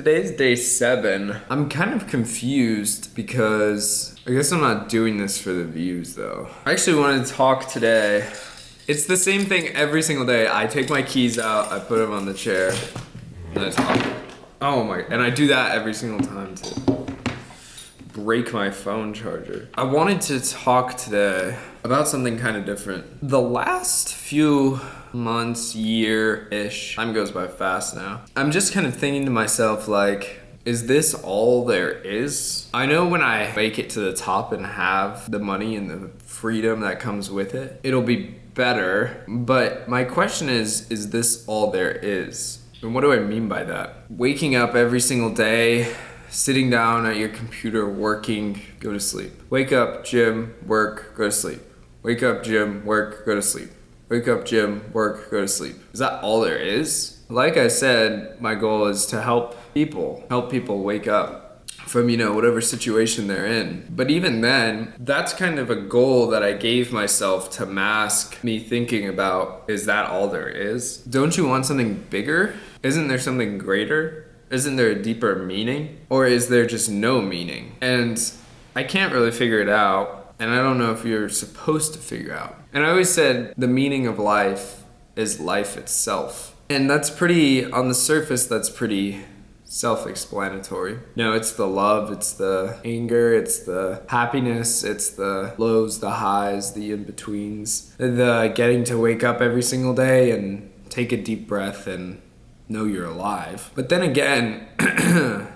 Today's day 7. I'm kind of confused because I guess I'm not doing this for the views though. I actually wanted to talk today. It's the same thing every single day. I take my keys out, I put them on the chair, and I talk. Oh my, and I do that every single time too. Break my phone charger. I wanted to talk today about something kind of different. The last few months, year-ish, time goes by fast now. I'm just kind of thinking to myself like, is this all there is? I know when I make it to the top and have the money and the freedom that comes with it, it'll be better. But my question is this all there is? And what do I mean by that? Waking up every single day, sitting down at your computer, working, go to sleep. Wake up, gym, work, go to sleep. Wake up, gym, work, go to sleep. Wake up, gym, work, go to sleep. Is that all there is? Like I said, my goal is to help people wake up from, whatever situation they're in. But even then, that's kind of a goal that I gave myself to mask me thinking about, is that all there is? Don't you want something bigger? Isn't there something greater? Isn't there a deeper meaning? Or is there just no meaning? And I can't really figure it out, and I don't know if you're supposed to figure out. And I always said the meaning of life is life itself. And that's on the surface, that's pretty self-explanatory. It's the love, it's the anger, it's the happiness, it's the lows, the highs, the in-betweens, the getting to wake up every single day and take a deep breath and know you're alive. But then again,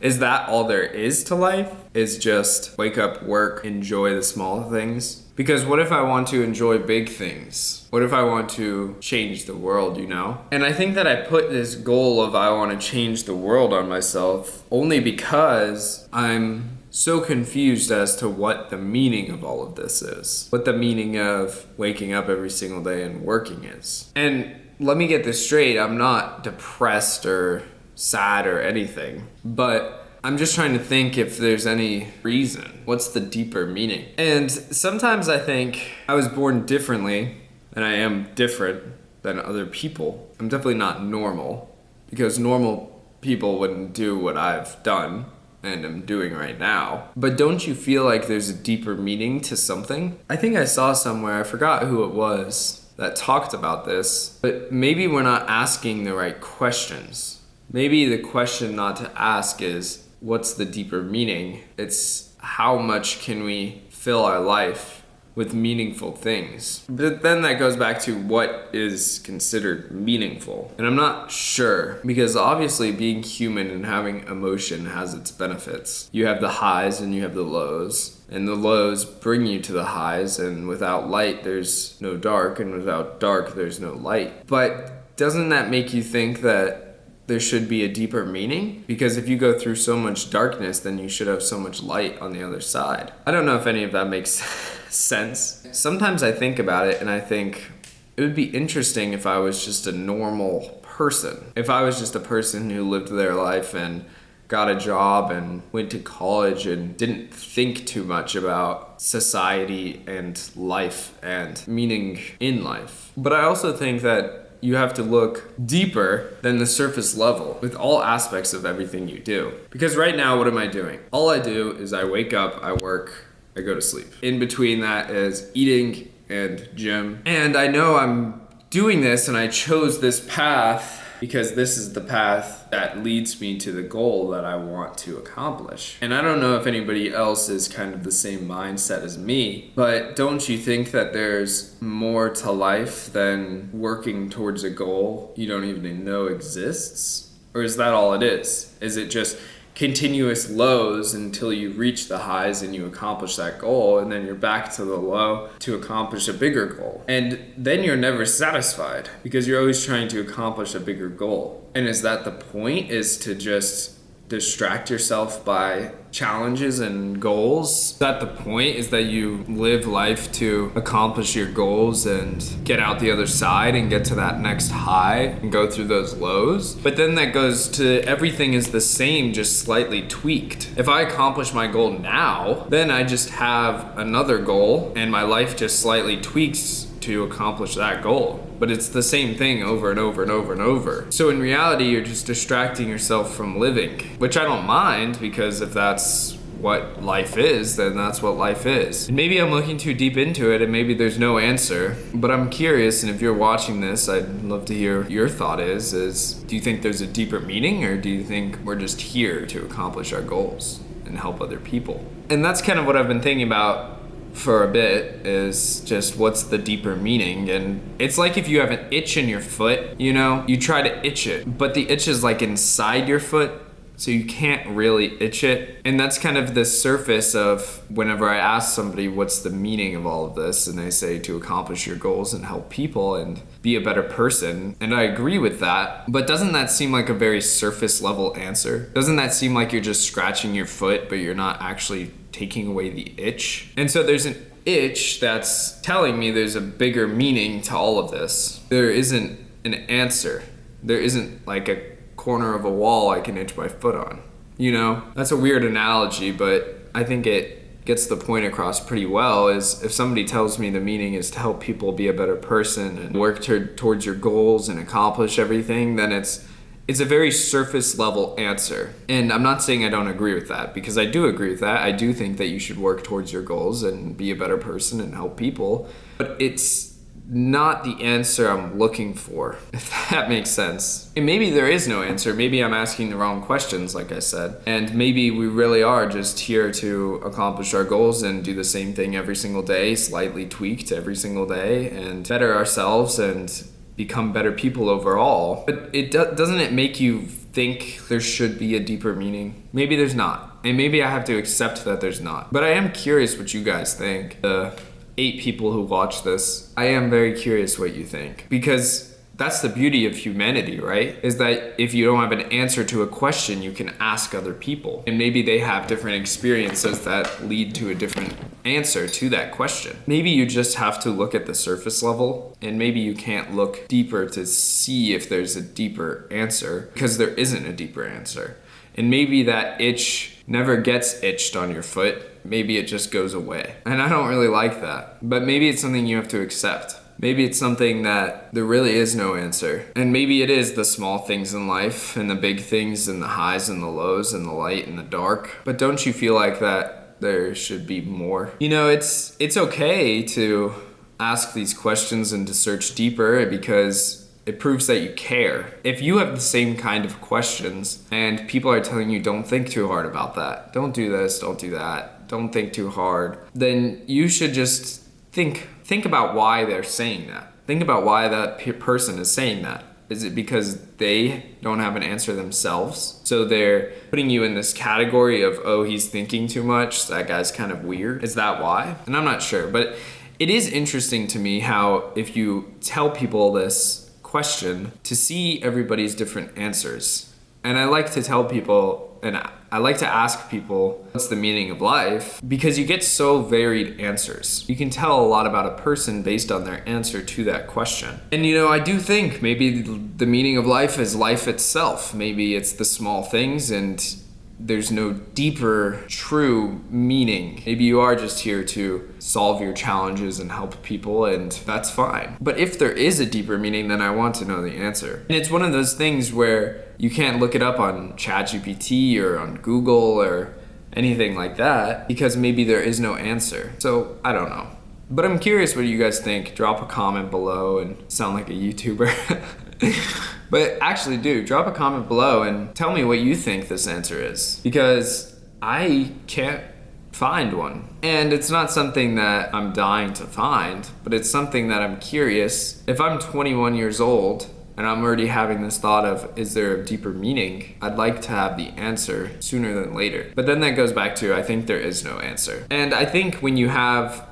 is that all there is to life? Is just wake up, work, enjoy the small things? Because what if I want to enjoy big things? What if I want to change the world, And I think that I put this goal of I want to change the world on myself only because I'm so confused as to what the meaning of all of this is. What the meaning of waking up every single day and working is. And let me get this straight, I'm not depressed or sad or anything, but I'm just trying to think if there's any reason. What's the deeper meaning? And sometimes I think I was born differently, and I am different than other people. I'm definitely not normal, because normal people wouldn't do what I've done and am doing right now. But don't you feel like there's a deeper meaning to something? I think I saw somewhere, I forgot who it was, that talked about this, but maybe we're not asking the right questions. Maybe the question not to ask is, what's the deeper meaning? It's how much can we fill our life with meaningful things? But then that goes back to what is considered meaningful. And I'm not sure, because obviously being human and having emotion has its benefits. You have the highs and you have the lows. And the lows bring you to the highs, and without light, there's no dark, and without dark, there's no light. But doesn't that make you think that there should be a deeper meaning? Because if you go through so much darkness, then you should have so much light on the other side. I don't know if any of that makes sense. Sometimes I think about it, and I think it would be interesting if I was just a normal person. If I was just a person who lived their life and got a job and went to college and didn't think too much about society and life and meaning in life. But I also think that you have to look deeper than the surface level with all aspects of everything you do. Because right now, what am I doing? All I do is I wake up, I work, I go to sleep. In between that is eating and gym. And I know I'm doing this and I chose this path because this is the path that leads me to the goal that I want to accomplish. And I don't know if anybody else is kind of the same mindset as me, but don't you think that there's more to life than working towards a goal you don't even know exists? Or is that all it is? Is it just continuous lows until you reach the highs and you accomplish that goal, and then you're back to the low to accomplish a bigger goal? And then you're never satisfied because you're always trying to accomplish a bigger goal. And is that the point, is to just distract yourself by challenges and goals? Is that the point, is that you live life to accomplish your goals and get out the other side and get to that next high and go through those lows? But then that goes to everything is the same, just slightly tweaked. If I accomplish my goal now, then I just have another goal and my life just slightly tweaks to accomplish that goal. But it's the same thing over and over and over and over. So in reality, you're just distracting yourself from living, which I don't mind, because if that's what life is, then that's what life is. And maybe I'm looking too deep into it and maybe there's no answer, but I'm curious, and if you're watching this, I'd love to hear your thought is do you think there's a deeper meaning, or do you think we're just here to accomplish our goals and help other people? And that's kind of what I've been thinking about for a bit, is just what's the deeper meaning. And it's like if you have an itch in your foot, you know, you try to itch it, but the itch is like inside your foot, so you can't really itch it. And that's kind of the surface of whenever I ask somebody what's the meaning of all of this, and they say to accomplish your goals and help people and be a better person. And I agree with that, but doesn't that seem like a very surface level answer? Doesn't that seem like you're just scratching your foot, but you're not actually taking away the itch? And so there's an itch that's telling me there's a bigger meaning to all of this. There isn't an answer. There isn't like a corner of a wall I can itch my foot on. You know, that's a weird analogy, but I think it gets the point across pretty well. Is if somebody tells me the meaning is to help people be a better person and work towards your goals and accomplish everything, then it's a very surface level answer. And I'm not saying I don't agree with that, because I do agree with that. I do think that you should work towards your goals and be a better person and help people, but it's not the answer I'm looking for, if that makes sense. And maybe there is no answer. Maybe I'm asking the wrong questions, like I said. And maybe we really are just here to accomplish our goals and do the same thing every single day, slightly tweaked every single day, and better ourselves and become better people overall. But doesn't it make you think there should be a deeper meaning? Maybe there's not. And maybe I have to accept that there's not. But I am curious what you guys think. 8 people who watch this, I am very curious what you think, because that's the beauty of humanity, right? Is that if you don't have an answer to a question, you can ask other people, and maybe they have different experiences that lead to a different answer to that question. Maybe you just have to look at the surface level, and maybe you can't look deeper to see if there's a deeper answer, because there isn't a deeper answer. And maybe that itch never gets itched on your foot. Maybe it just goes away. And I don't really like that. But maybe it's something you have to accept. Maybe it's something that there really is no answer. And maybe it is the small things in life and the big things and the highs and the lows and the light and the dark. But don't you feel like that there should be more? You know, it's okay to ask these questions and to search deeper, because it proves that you care. If you have the same kind of questions and people are telling you don't think too hard about that, don't do this, don't do that, don't think too hard, then you should just think about why they're saying that. Think about why that person is saying that. Is it because they don't have an answer themselves? So they're putting you in this category of, oh, he's thinking too much, that guy's kind of weird. Is that why? And I'm not sure, but it is interesting to me how if you tell people this question, to see everybody's different answers. And I like to tell people, and I like to ask people, what's the meaning of life? Because you get so varied answers. You can tell a lot about a person based on their answer to that question. And you know, I do think maybe the meaning of life is life itself. Maybe it's the small things and there's no deeper, true meaning. Maybe you are just here to solve your challenges and help people, and that's fine. But if there is a deeper meaning, then I want to know the answer. And it's one of those things where you can't look it up on ChatGPT or on Google or anything like that, because maybe there is no answer. So I don't know. But I'm curious what you guys think. Drop a comment below and sound like a YouTuber. But actually do, drop a comment below and tell me what you think this answer is, because I can't find one. And it's not something that I'm dying to find, but it's something that I'm curious. If I'm 21 years old and I'm already having this thought of, is there a deeper meaning? I'd like to have the answer sooner than later. But then that goes back to, I think there is no answer. And I think when you have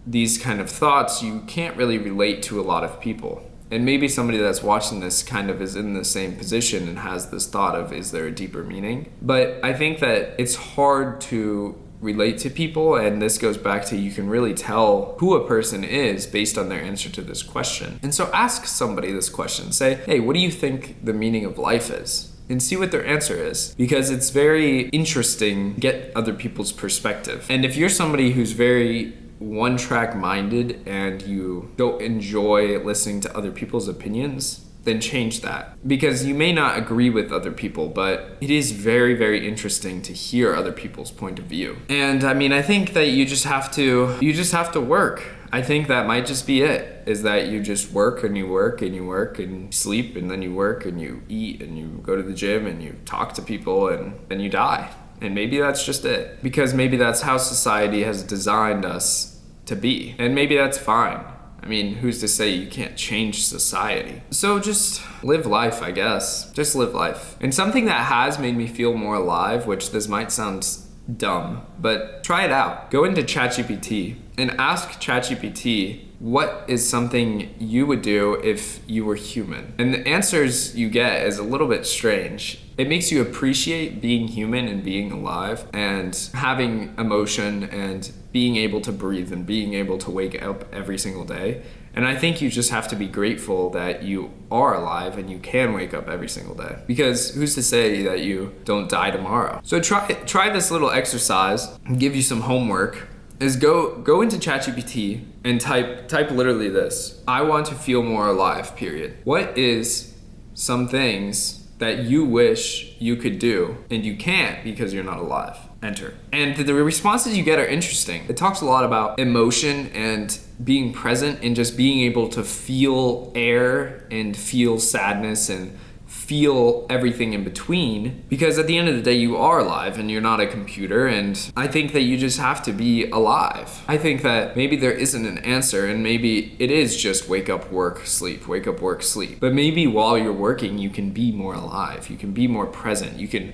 these kind of thoughts, you can't really relate to a lot of people. And maybe somebody that's watching this kind of is in the same position and has this thought of, is there a deeper meaning? But I think that it's hard to relate to people, and this goes back to, you can really tell who a person is based on their answer to this question. And so ask somebody this question. Say, hey, what do you think the meaning of life is? And see what their answer is, because it's very interesting to get other people's perspective. And if you're somebody who's very one-track minded and you don't enjoy listening to other people's opinions, then change that. Because you may not agree with other people, but it is very, very interesting to hear other people's point of view. And I mean, I think that you just have to work. I think that might just be it, is that you just work and you work and you work and you sleep and then you work and you eat and you go to the gym and you talk to people and then you die. And maybe that's just it. Because maybe that's how society has designed us to be. And maybe that's fine. I mean, who's to say you can't change society? So just live life, I guess. Just live life. And something that has made me feel more alive, which this might sound dumb, but try it out. Go into ChatGPT and ask ChatGPT, what is something you would do if you were human? And the answers you get is a little bit strange. It makes you appreciate being human and being alive and having emotion and being able to breathe and being able to wake up every single day. And I think you just have to be grateful that you are alive and you can wake up every single day. Because who's to say that you don't die tomorrow? So try this little exercise and give you some homework. Is go into ChatGPT and type literally this. I want to feel more alive, period. What is some things that you wish you could do and you can't because you're not alive? Enter. And the responses you get are interesting. It talks a lot about emotion and being present and just being able to feel air and feel sadness and feel everything in between, because at the end of the day you are alive and you're not a computer, and I think that you just have to be alive. I think that maybe there isn't an answer and maybe it is just wake up, work, sleep, wake up, work, sleep. But maybe while you're working you can be more alive, you can be more present, you can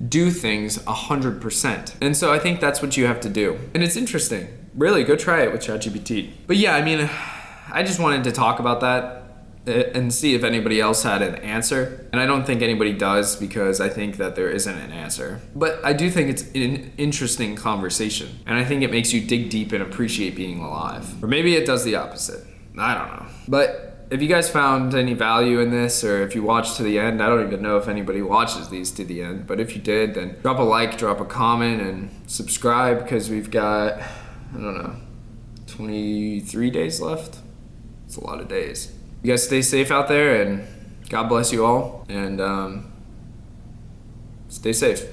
do things 100%. And so I think that's what you have to do. And it's interesting. Really, go try it with ChatGPT. But yeah, I mean, I just wanted to talk about that and see if anybody else had an answer. And I don't think anybody does, because I think that there isn't an answer. But I do think it's an interesting conversation. And I think it makes you dig deep and appreciate being alive. Or maybe it does the opposite. I don't know. But if you guys found any value in this, or if you watched to the end, I don't even know if anybody watches these to the end, but if you did, then drop a like, drop a comment, and subscribe, because we've got, I don't know, 23 days left. It's a lot of days. You guys stay safe out there, and God bless you all, and stay safe.